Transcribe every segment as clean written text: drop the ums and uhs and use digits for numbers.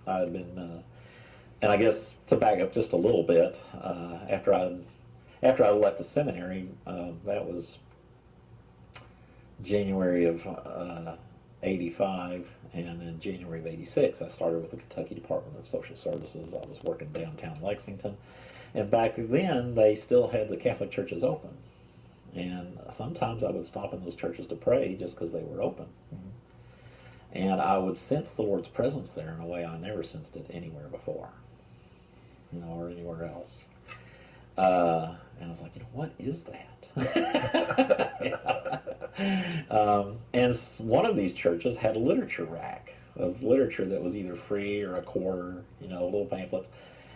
I had been, and I guess to back up just a little bit, after I left the seminary, that was January of '85, and in January of '86, I started with the Kentucky Department of Social Services. I was working downtown Lexington, and back then they still had the Catholic churches open, and sometimes I would stop in those churches to pray just because they were open. Mm-hmm. And I would sense the Lord's presence there in a way I never sensed it anywhere before, or anywhere else. And I was like, what is that? And one of these churches had a literature rack of literature that was either free or a quarter, little pamphlets.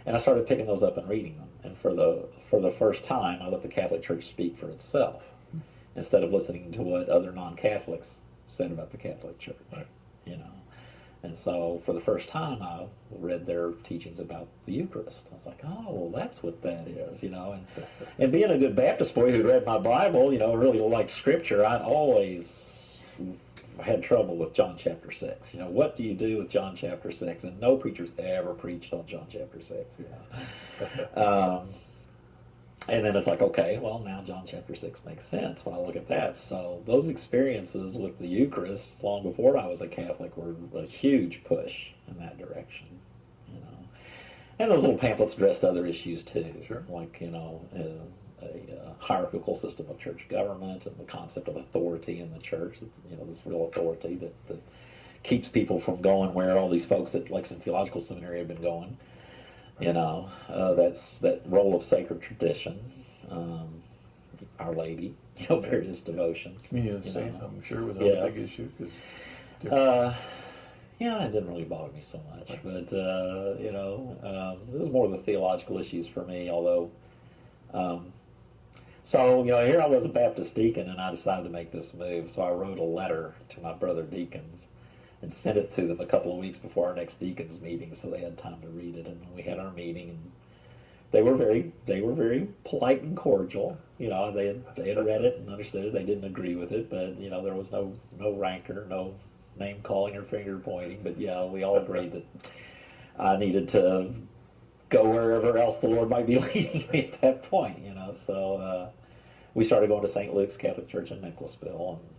And I started picking those up and reading them. And for the first time, I let the Catholic Church speak for itself instead of listening to what other non-Catholics said about the Catholic Church. Right. And so for the first time, I read their teachings about the Eucharist. I was like, oh, well, that's what that is, And being a good Baptist boy who read my Bible, really liked Scripture, I'd always had trouble with John chapter 6. What do you do with John chapter 6? And no preacher's ever preached on John chapter 6, And then it's like, okay, well, now John chapter 6 makes sense when I look at that. So those experiences with the Eucharist long before I was a Catholic were a huge push in that direction, And those little pamphlets addressed other issues too, sure. Like, a hierarchical system of church government and the concept of authority in the church, this real authority that keeps people from going where all these folks at Lexington Theological Seminary have been going. That's that role of sacred tradition, Our Lady, various devotions. Communion of the Saints, I'm sure, was a big issue. It didn't really bother me so much, but it was more of the theological issues for me. Although, here I was a Baptist deacon, and I decided to make this move. So I wrote a letter to my brother deacons and sent it to them a couple of weeks before our next deacons meeting, so they had time to read it. And we had our meeting, and they were very polite and cordial. They had read it and understood it. They didn't agree with it, but there was no rancor, no name calling or finger pointing. But we all agreed that I needed to go wherever else the Lord might be leading me at that point. So we started going to St. Luke's Catholic Church in Nicholasville, and